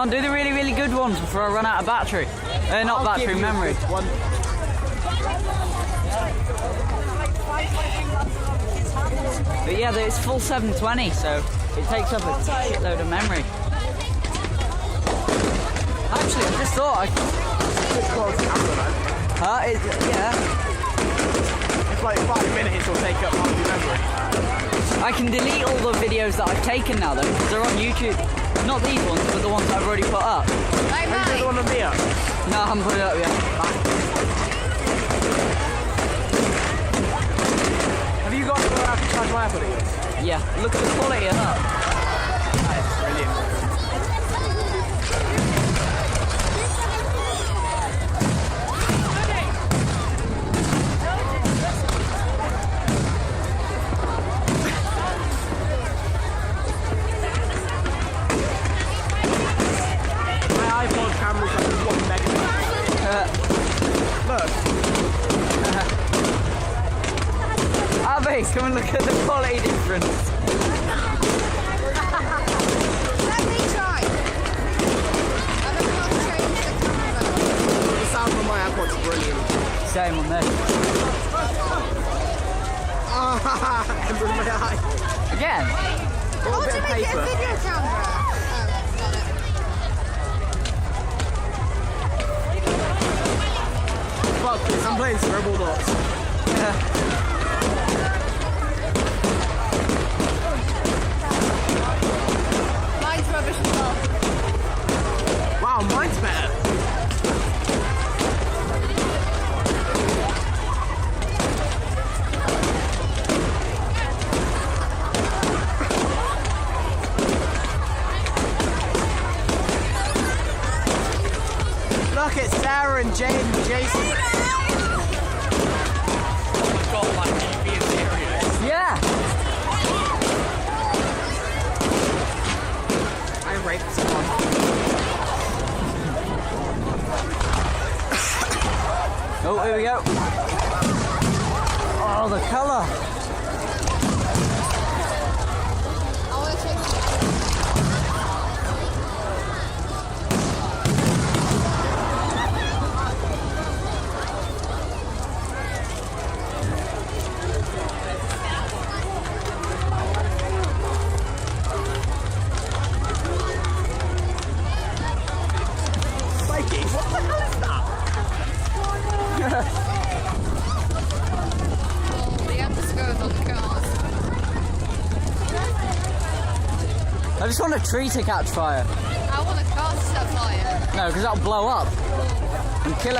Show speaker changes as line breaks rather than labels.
on, do the really, really good ones before I run out of battery. Not battery, memory. But yeah, it's full 720, so it takes up a shitload of memory. Actually, I just thought yeah.
It's like 5 minutes it'll take up half your memory.
I can delete all the videos that I've taken now though, because they're on YouTube. Not these ones, but the ones that I've already put up.
Hey,
Have you put the one on me up?
No, I haven't put it up yet.
Have you got where I can charge my iPod again?
Yeah, look at the quality of that.
That is brilliant. Camera's like 1 megapixel. Look.
Abby, come and look at the quality difference.
Let me try. I don't know how to change the camera.
The sound on my iPod's brilliant.
Same on this.
And with my eye.
Again?
Got a bit of
make it a
paper.
video camera?
Fuck this, I'm playing Scribble Dots.
Mine's rubbish as well.
Wow, mine's better. Look, it's Sarah and Jane and Jason.
Yeah.
I raped someone.
Oh, here we go. Oh, the colour.
I want to change it.
What the hell is that?
The underscores on the cars.
I just want a tree to catch fire.
I want a car to set fire.
No, because that'll blow up and kill it.